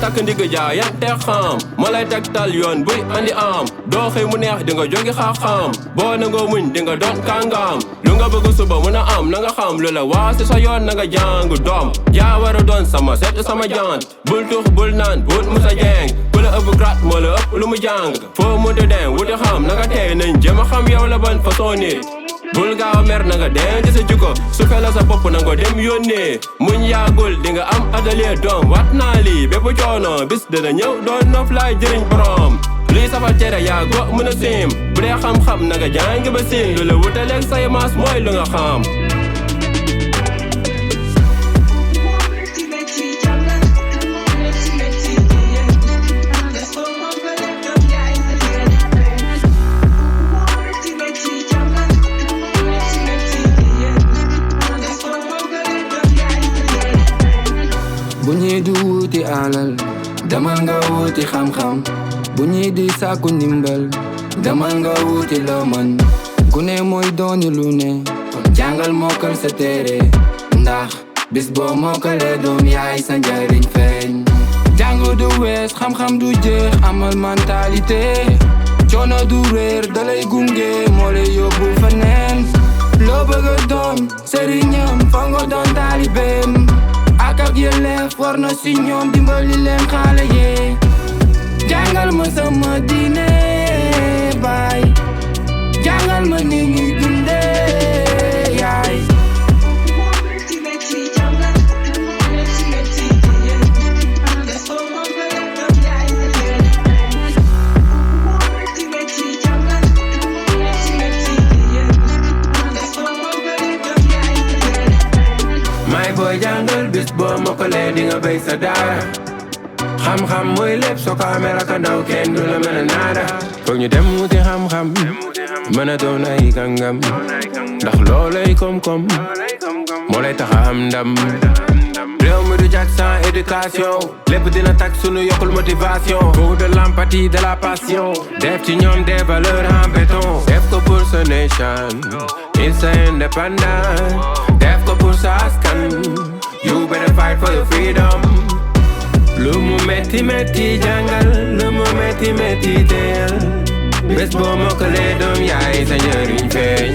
takk ndigg jaay yante xam moo lay tegtal yoon buy andi am doo xëy mu neex di nga jógi xam-xam boo nangoo muñ di nga doon kàngam lu nga bëgg suba mën a am na nga xam lu la waa si sa yoon na nga jàng doom yaa war a doon sama seet sama jant bul tux bul naan bul musa jeng ku la ëpp grat moo la ëpp lu mu jàng foo mënti dem wuti xam na nga tey nañ jéem a xam yow la ban façon nit bul gaaw mer na nga denc sa jikko su fela sa bopp na nga dem yónnee muñ yaagul di nga am atelier doom wat naa lii bépp coono bis dana ñëw doon nof laay jëriñ borom lii safal cere yaa go mën a siim bu dee xam-xam na nga jàngi ba siin lu la wutaleeg say maas mooy lu nga xam bu ñuy di wuti alal demal nga wuti xam-xam bu ñuy di sàkku ndimbal demal nga wuti loo mën ku ne mooy dooni lu ne kon jàngal mokkal sa téere ndax bis boo mokkalee doom yaay sa njariñ feeñ jàng du wees xam-xam du jeex amal mentalité coono du réer dalay gunge moo lay yóbbu feneen loo bëgg a doon sëriñam fa nga doon taalibeem ak yelleef war na si ñoom dimbali leen xale yee jàngal ma sama diine baay jàngal ma ni ñuy dundee yaay boy jàngal bis boo mokkalee di nga béy sa daara xam-xam mooy lépp soo ko amee raka ndaw kenn du la mën a naada foog ñu dem wuti xam-xam mën a doon ay kàngam ndax loolay koom-koom moo lay tax a am ndam réew mi du jag sans éducation lépp dina tak sunu yokkul motivation beaucoup de l'empathie de la passion def ci ñoom des valeurs en béton def ko pour sa nation il sa indépendant def ko pour sa askan you better fight for your freedom lu mu metti metti jàngal lu mu metti metti teel bés boo mokkalee doom yaay sa njëriñ feeñ